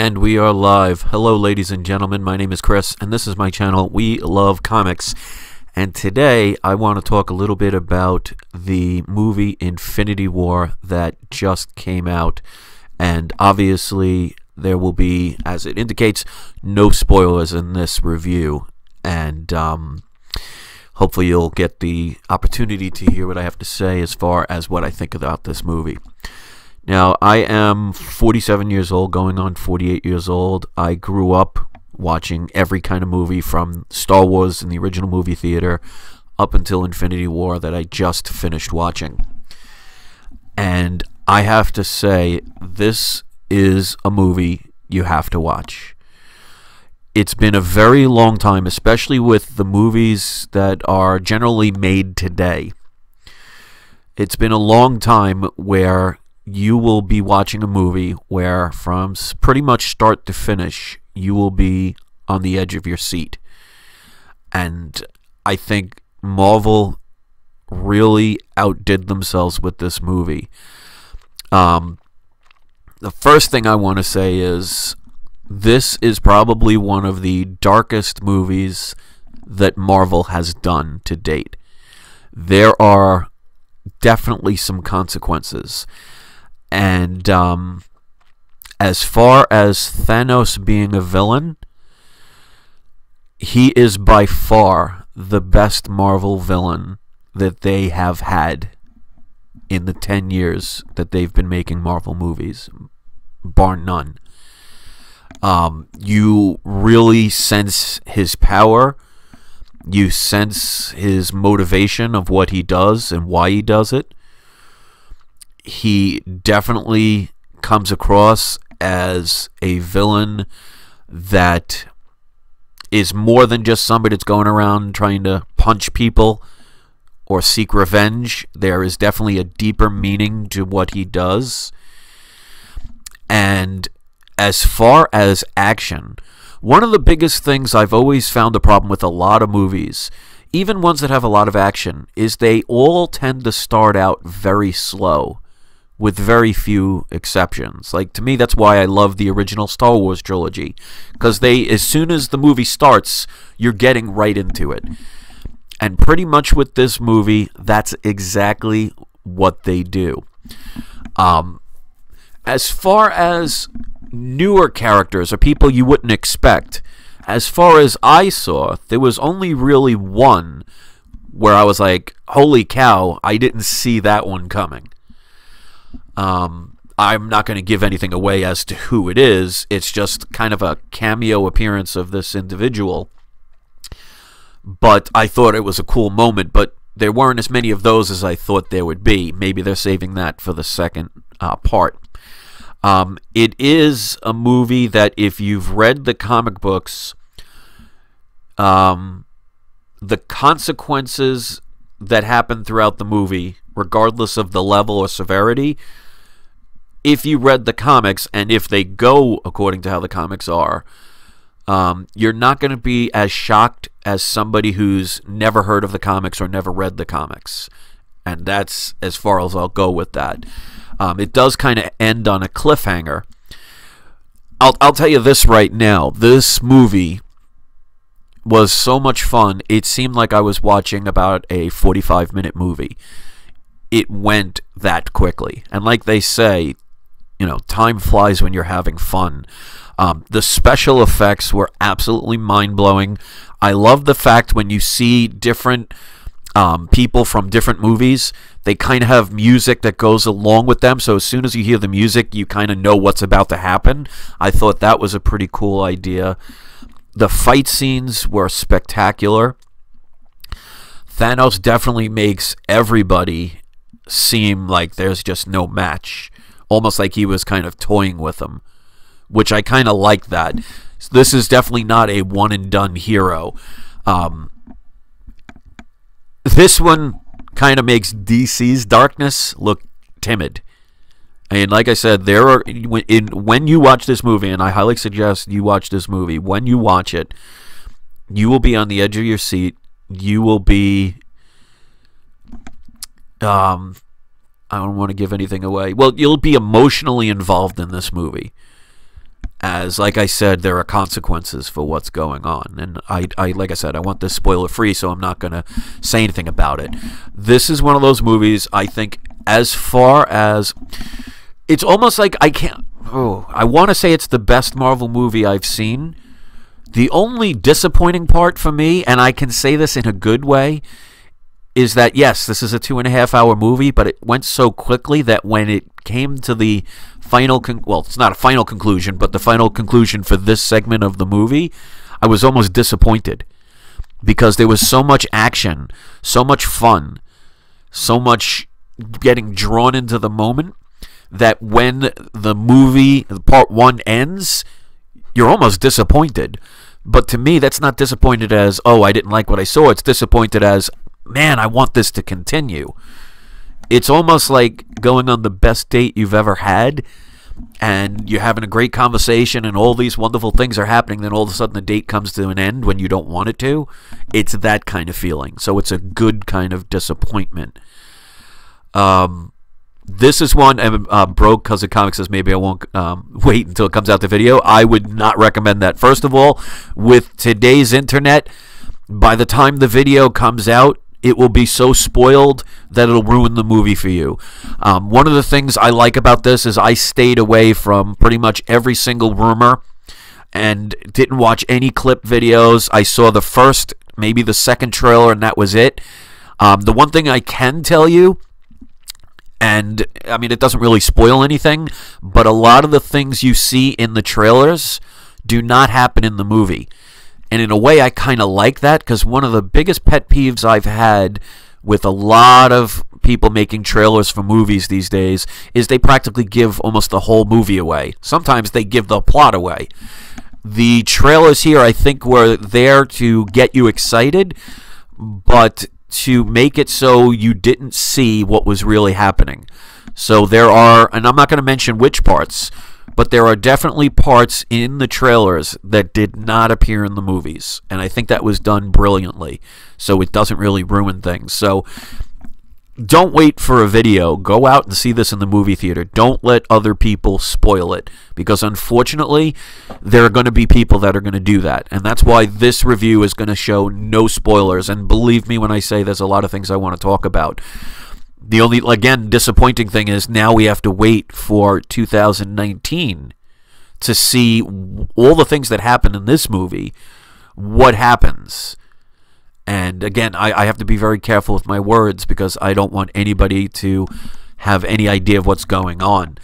And we are live. Hello, ladies and gentlemen. My name is Chris, and this is my channel, We Love Comics. And today, I want to talk a little bit about the movie Infinity War that just came out. And obviously, there will be, as it indicates, no spoilers in this review. And hopefully you'll get the opportunity to hear what I have to say as far as what I think about this movie. Now, I am 47 years old, going on 48 years old. I grew up watching every kind of movie from Star Wars in the original movie theater up until Infinity War that I just finished watching. And I have to say, this is a movie you have to watch. It's been a very long time, especially with the movies that are generally made today. It's been a long time where you will be watching a movie where from pretty much start to finish you will be on the edge of your seat. And I think Marvel really outdid themselves with this movie. The first thing I want to say is this is probably one of the darkest movies that Marvel has done to date. There are definitely some consequences. And as far as Thanos being a villain, he is by far the best Marvel villain that they have had in the 10 years that they've been making Marvel movies, bar none. You really sense his power. You sense his motivation of what he does and why he does it. He definitely comes across as a villain that is more than just somebody that's going around trying to punch people or seek revenge. There is definitely a deeper meaning to what he does. And as far as action, one of the biggest things I've always found a problem with a lot of movies, even ones that have a lot of action, is they all tend to start out very slow, with very few exceptions. Like, to me, that's why I love the original Star Wars trilogy, because as soon as the movie starts, you're getting right into it. And pretty much with this movie, that's exactly what they do. As far as newer characters or people you wouldn't expect, as far as I saw, there was only really one where I was like, holy cow, I didn't see that one coming. I'm not going to give anything away as to who it is. It's just kind of a cameo appearance of this individual. But I thought it was a cool moment, but there weren't as many of those as I thought there would be. Maybe they're saving that for the second part. It is a movie that if you've read the comic books, the consequences that happen throughout the movie, regardless of the level or severity, if you read the comics, and if they go according to how the comics are, you're not going to be as shocked as somebody who's never heard of the comics or never read the comics. And that's as far as I'll go with that. It does kind of end on a cliffhanger. I'll tell you this right now. This movie was so much fun. It seemed like I was watching about a 45-minute movie. It went that quickly. And like they say, you know, time flies when you're having fun. The special effects were absolutely mind-blowing. I love the fact when you see different people from different movies, they kind of have music that goes along with them. So as soon as you hear the music, you kind of know what's about to happen. I thought that was a pretty cool idea. The fight scenes were spectacular. Thanos definitely makes everybody seem like there's just no match. Almost like he was kind of toying with them, which I kind of like that. This is definitely not a one-and-done hero. This one kind of makes DC's darkness look timid. And like I said, there are when you watch this movie, and I highly suggest you watch this movie, when you watch it, you will be on the edge of your seat. You will be I don't want to give anything away. Well, you'll be emotionally involved in this movie. as, like I said, there are consequences for what's going on. And like I said, I want this spoiler free, so I'm not going to say anything about it. This is one of those movies, I think, as far as, it's almost like I want to say it's the best Marvel movie I've seen. The only disappointing part for me, and I can say this in a good way, is that, yes, this is a 2.5-hour movie, but it went so quickly that when it came to the final, well, it's not a final conclusion, but the final conclusion for this segment of the movie, I was almost disappointed. Because there was so much action, so much fun, so much getting drawn into the moment, that when the movie, part 1, ends, you're almost disappointed. But to me, that's not disappointed as, oh, I didn't like what I saw. It's disappointed as, man, I want this to continue. It's almost like going on the best date you've ever had, and you're having a great conversation, and all these wonderful things are happening, then all of a sudden the date comes to an end when you don't want it to. It's that kind of feeling. So it's a good kind of disappointment. This is one, Broke Cuz of Comics says maybe I won't wait until it comes out the video. I would not recommend that. First of all, with today's internet, by the time the video comes out, it will be so spoiled that it'll ruin the movie for you. One of the things I like about this is I stayed away from pretty much every single rumor and didn't watch any clip videos. I saw the first, maybe the second trailer, and that was it. The one thing I can tell you, and I mean, it doesn't really spoil anything, but a lot of the things you see in the trailers do not happen in the movie. And in a way, I kind of like that, because one of the biggest pet peeves I've had with a lot of people making trailers for movies these days is they practically give almost the whole movie away. Sometimes they give the plot away. The trailers here, I think, were there to get you excited, but to make it so you didn't see what was really happening. So there are, and I'm not going to mention which parts, but there are definitely parts in the trailers that did not appear in the movies. And I think that was done brilliantly, so it doesn't really ruin things. So don't wait for a video. Go out and see this in the movie theater. Don't let other people spoil it, because unfortunately, there are going to be people that are going to do that. And that's why this review is going to show no spoilers. And believe me when I say there's a lot of things I want to talk about. The only, again, disappointing thing is now we have to wait for 2019 to see all the things that happen in this movie, what happens. And again, I have to be very careful with my words, because I don't want anybody to have any idea of what's going on.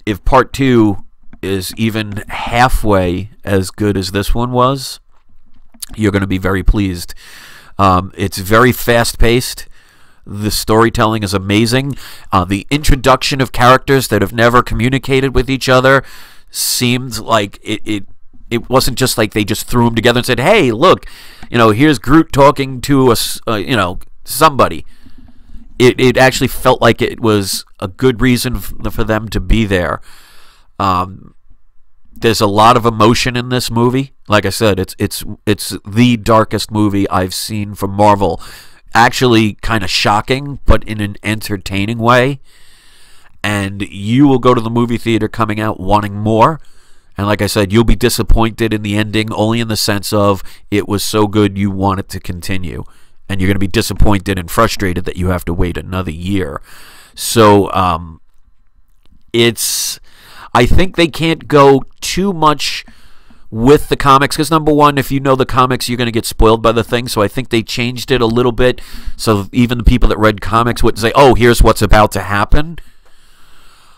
If part 2 is even halfway as good as this one was, you're going to be very pleased. It's very fast-paced. The storytelling is amazing. The introduction of characters that have never communicated with each other seemed like it wasn't just like they just threw them together and said, hey, look, here's Groot talking to us, somebody. It actually felt like it was a good reason for them to be there. There's a lot of emotion in this movie. Like I said, it's the darkest movie I've seen from Marvel. Actually kind of shocking, but in an entertaining way. And you will go to the movie theater coming out wanting more. And like I said, you'll be disappointed in the ending, only in the sense of it was so good you want it to continue. And you're going to be disappointed and frustrated that you have to wait another year. So I think they can't go too much with the comics, because number one, if you know the comics, you're going to get spoiled by the thing. So I think they changed it a little bit, so even the people that read comics wouldn't say, oh, here's what's about to happen.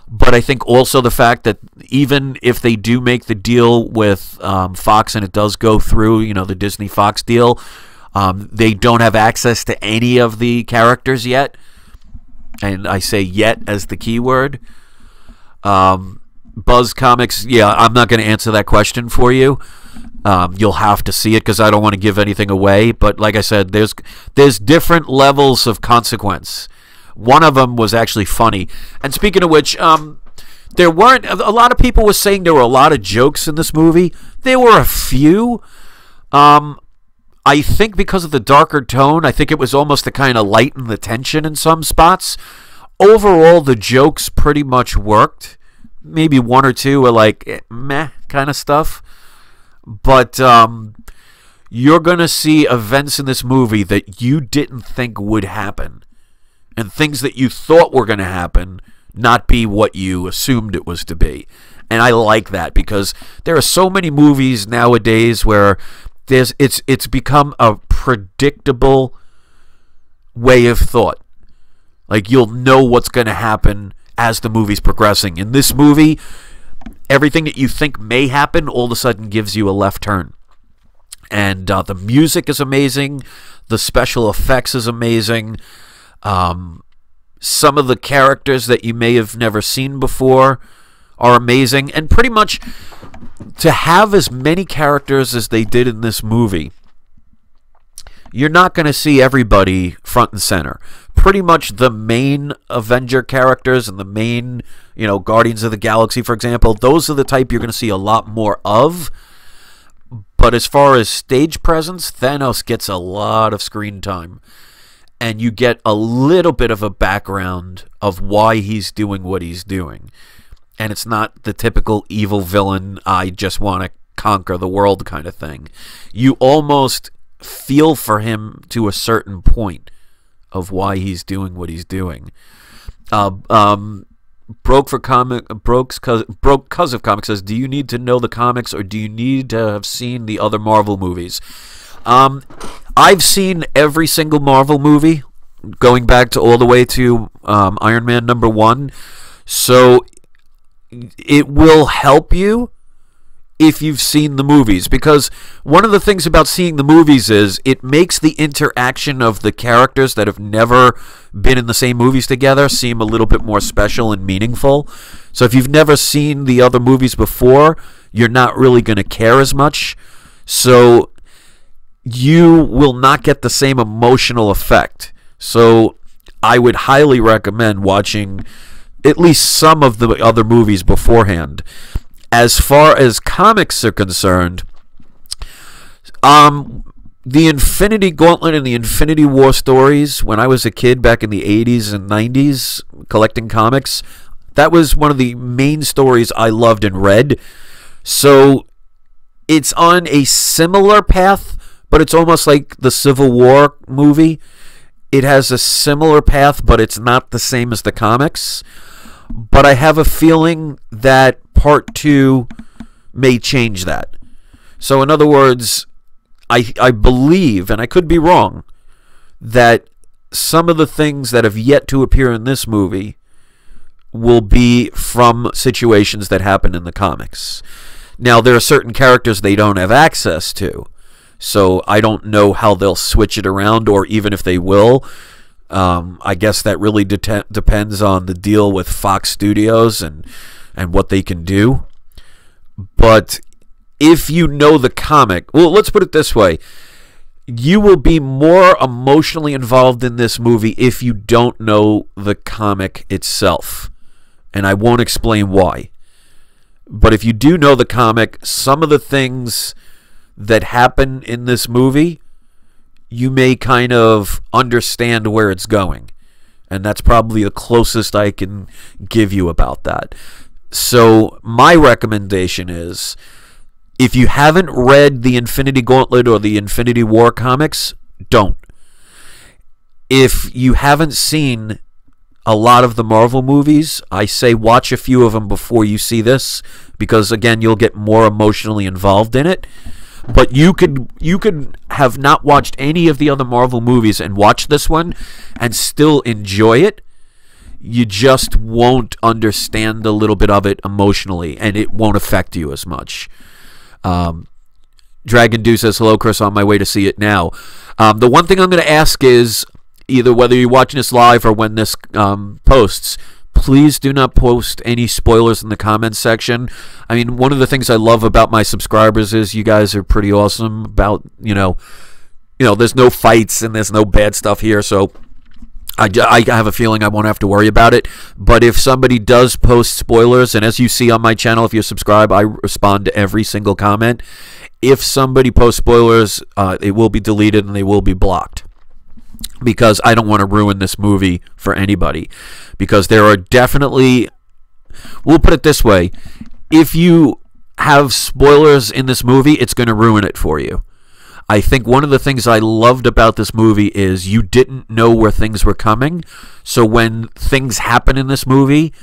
But I think also the fact that even if they do make the deal with Fox, and it does go through, the Disney Fox deal, they don't have access to any of the characters yet. And I say yet as the key word. Buzz Comics, yeah, I'm not going to answer that question for you. You'll have to see it, because I don't want to give anything away. But like I said, there's different levels of consequence. One of them was actually funny. And speaking of which, there weren't, a lot of people were saying there were a lot of jokes in this movie. There were a few. I think because of the darker tone, I think it was almost to kind of lighten the tension in some spots. Overall, the jokes pretty much worked. maybe one or two are like meh kind of stuff. But you're going to see events in this movie that you didn't think would happen. And things that you thought were going to happen not be what you assumed it was to be. And I like that because there are so many movies nowadays where it's become a predictable way of thought. Like, you'll know what's going to happen as the movie's progressing. In this movie, everything that you think may happen all of a sudden gives you a left turn. And the music is amazing. The special effects is amazing. Some of the characters that you may have never seen before are amazing. And pretty much to have as many characters as they did in this movie, you're not going to see everybody front and center. Pretty much the main Avenger characters and the main, Guardians of the Galaxy, for example, those are the type you're going to see a lot more of. But as far as stage presence, Thanos gets a lot of screen time. And you get a little bit of a background of why he's doing what he's doing. And it's not the typical evil villain, I just want to conquer the world kind of thing. You almost feel for him to a certain point of why he's doing what he's doing. Broke Cuz of Comics says, do you need to know the comics or do you need to have seen the other Marvel movies? I've seen every single Marvel movie, going back to all the way to Iron Man #1. So it will help you if you've seen the movies, because one of the things about seeing the movies is it makes the interaction of the characters that have never been in the same movies together seem a little bit more special and meaningful. So if you've never seen the other movies before, you're not really going to care as much. So you will not get the same emotional effect. So I would highly recommend watching at least some of the other movies beforehand. As far as comics are concerned, the Infinity Gauntlet and the Infinity War stories, when I was a kid back in the 80s and 90s collecting comics, that was one of the main stories I loved and read. So it's on a similar path, but it's almost like the Civil War movie. It has a similar path, but it's not the same as the comics. But I have a feeling that Part 2 may change that. So in other words, I believe, and I could be wrong, that some of the things that have yet to appear in this movie will be from situations that happen in the comics. Now, there are certain characters they don't have access to, so I don't know how they'll switch it around, or even if they will. I guess that really depends on the deal with Fox Studios and what they can do. But if you know the comic, well, let's put it this way. You will be more emotionally involved in this movie if you don't know the comic itself. And I won't explain why. But if you do know the comic, some of the things that happen in this movie, you may kind of understand where it's going. And that's probably the closest I can give you about that. So my recommendation is, if you haven't read the Infinity Gauntlet or the Infinity War comics, don't. If you haven't seen a lot of the Marvel movies, I say watch a few of them before you see this, because again, you'll get more emotionally involved in it. But you could have not watched any of the other Marvel movies and watch this one and still enjoy it. You just won't understand a little bit of it emotionally, and it won't affect you as much. Dragon Dew says, hello, Chris, on my way to see it now. The one thing I'm going to ask is, either whether you're watching this live or when this posts, please do not post any spoilers in the comments section. I mean, one of the things I love about my subscribers is you guys are pretty awesome about, there's no fights and there's no bad stuff here, so I have a feeling I won't have to worry about it. But if somebody does post spoilers, and as you see on my channel, if you subscribe, I respond to every single comment. If somebody posts spoilers, it will be deleted and they will be blocked, because I don't want to ruin this movie for anybody. Because there are definitely we'll put it this way. If you have spoilers in this movie, it's going to ruin it for you. I think one of the things I loved about this movie is you didn't know where things were coming. So when things happen in this movie,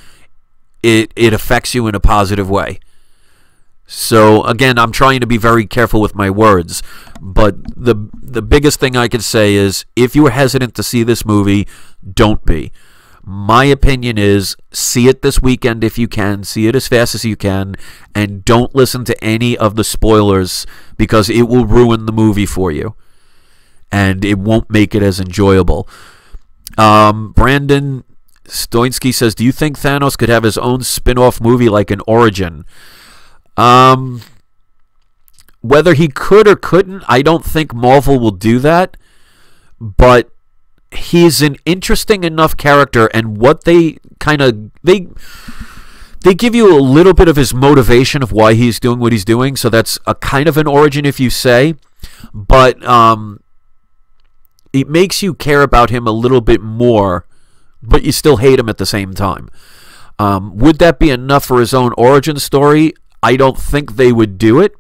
it affects you in a positive way. So again, I'm trying to be very careful with my words, but the biggest thing I could say is if you were hesitant to see this movie, don't be. My opinion is see it this weekend if you can, see it as fast as you can, and don't listen to any of the spoilers because it will ruin the movie for you and it won't make it as enjoyable. Brandon Stoinski says, do you think Thanos could have his own spin-off movie like an Origin? Whether he could or couldn't, I don't think Marvel will do that, but he's an interesting enough character, and what they give you a little bit of his motivation of why he's doing what he's doing, so that's a kind of an origin if you say, but it makes you care about him a little bit more, but you still hate him at the same time. Would that be enough for his own origin story? I don't think they would do it,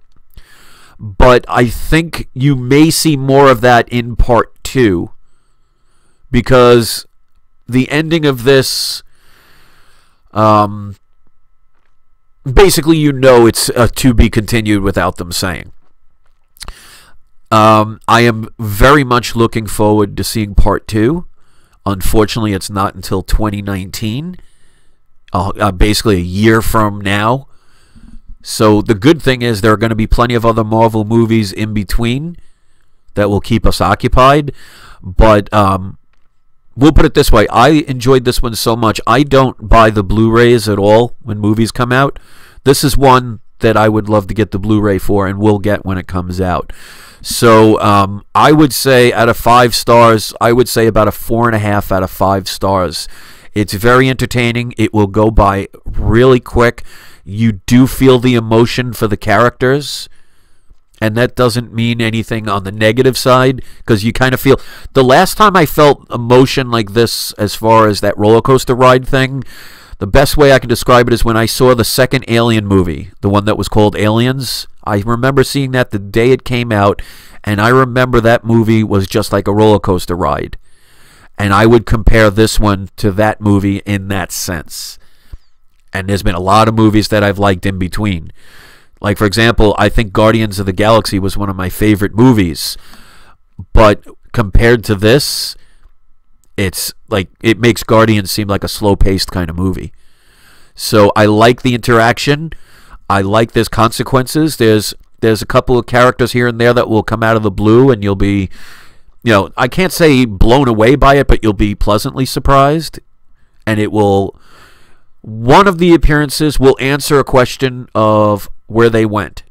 but I think you may see more of that in part 2. Because the ending of this, basically it's to be continued without them saying. I am very much looking forward to seeing part 2. Unfortunately, it's not until 2019, basically a year from now. So the good thing is there are going to be plenty of other Marvel movies in between that will keep us occupied. But we'll put it this way. I enjoyed this one so much. I don't buy the Blu-rays at all when movies come out. This is one that I would love to get the Blu-ray for and will get when it comes out. So I would say out of 5 stars, I would say about a 4.5 out of 5 stars. It's very entertaining. It will go by really quick. You do feel the emotion for the characters. And that doesn't mean anything on the negative side, because you kind of feel... The last time I felt emotion like this, as far as that roller coaster ride thing, the best way I can describe it is when I saw the second Alien movie, the one that was called Aliens. I remember seeing that the day it came out, and I remember that movie was just like a roller coaster ride. And I would compare this one to that movie in that sense. And there's been a lot of movies that I've liked in between. Like, for example, I think Guardians of the Galaxy was one of my favorite movies. But compared to this, it's like it makes Guardians seem like a slow-paced kind of movie. So I like the interaction. I like there's consequences. There's a couple of characters here and there that will come out of the blue, and you'll be, I can't say blown away by it, but you'll be pleasantly surprised. And it will... One of the appearances will answer a question of where they went,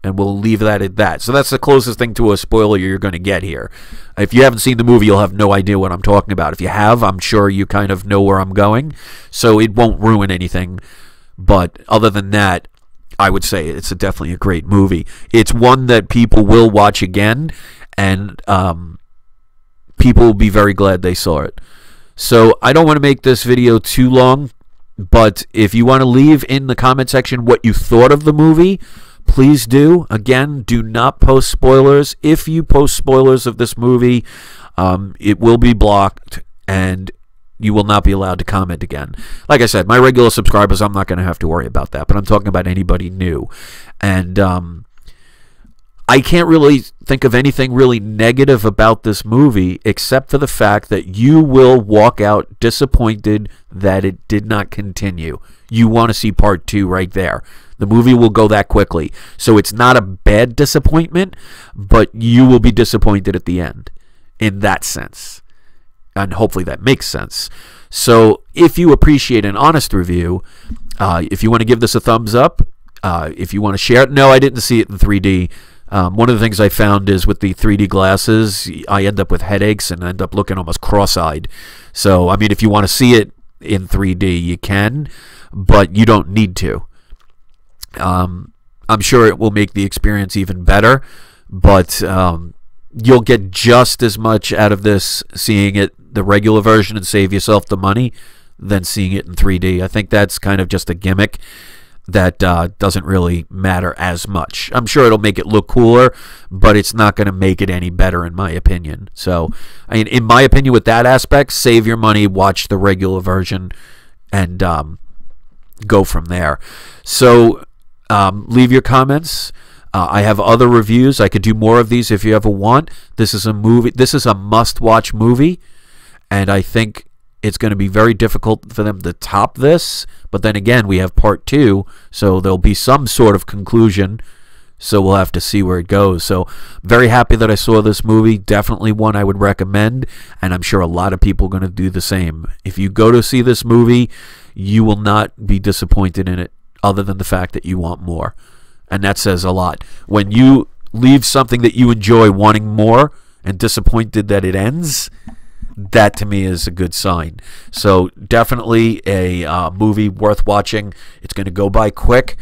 and we'll leave that at that. So that's the closest thing to a spoiler you're going to get here. If you haven't seen the movie, you'll have no idea what I'm talking about. If you have, I'm sure you kind of know where I'm going, so it won't ruin anything. But other than that, I would say it's definitely a great movie. It's one that people will watch again, and people will be very glad they saw it. So I don't want to make this video too long, but if you want to leave in the comment section what you thought of the movie, please do. Again, do not post spoilers. If you post spoilers of this movie, it will be blocked, and you will not be allowed to comment again. Like I said, my regular subscribers, I'm not going to have to worry about that, but I'm talking about anybody new. And I can't really think of anything really negative about this movie except for the fact that you will walk out disappointed that it did not continue. You want to see part 2 right there. The movie will go that quickly. So it's not a bad disappointment, but you will be disappointed at the end in that sense. And hopefully that makes sense. So if you appreciate an honest review, if you want to give this a thumbs up, if you want to share it, no, I didn't see it in 3D. One of the things I found is with the 3D glasses, I end up with headaches and end up looking almost cross-eyed. So, I mean, if you want to see it in 3D, you can, but you don't need to. I'm sure it will make the experience even better, but you'll get just as much out of this seeing it the regular version and save yourself the money than seeing it in 3D. I think that's kind of just a gimmick that doesn't really matter as much. I'm sure it'll make it look cooler, but it's not going to make it any better, in my opinion. So, I mean, in my opinion, with that aspect, save your money, watch the regular version, and go from there. So, leave your comments. I have other reviews. I could do more of these if you ever want. This is a movie. This is a must-watch movie, and I think it's going to be very difficult for them to top this. But then again, we have part 2, so there'll be some sort of conclusion. So we'll have to see where it goes. So very happy that I saw this movie. Definitely one I would recommend, and I'm sure a lot of people are going to do the same. If you go to see this movie, you will not be disappointed in it, other than the fact that you want more. And that says a lot. When you leave something that you enjoy wanting more and disappointed that it ends, that to me is a good sign. So definitely a movie worth watching. It's going to go by quick.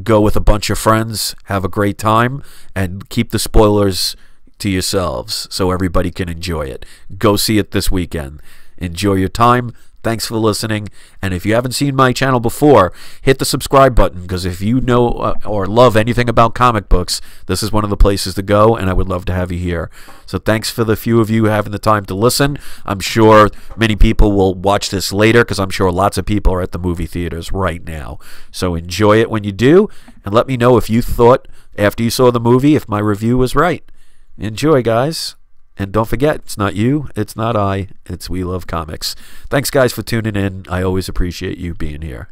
Go with a bunch of friends, have a great time, and keep the spoilers to yourselves so everybody can enjoy it. Go see it this weekend. Enjoy your time. Thanks for listening. And if you haven't seen my channel before, hit the subscribe button, because if you know or love anything about comic books, this is one of the places to go, and I would love to have you here. So thanks for the few of you having the time to listen. I'm sure many people will watch this later, because I'm sure lots of people are at the movie theaters right now. So enjoy it when you do, and let me know if you thought, after you saw the movie, if my review was right. Enjoy, guys. And don't forget, it's not you, it's not I, it's We Love Comics. Thanks, guys, for tuning in. I always appreciate you being here.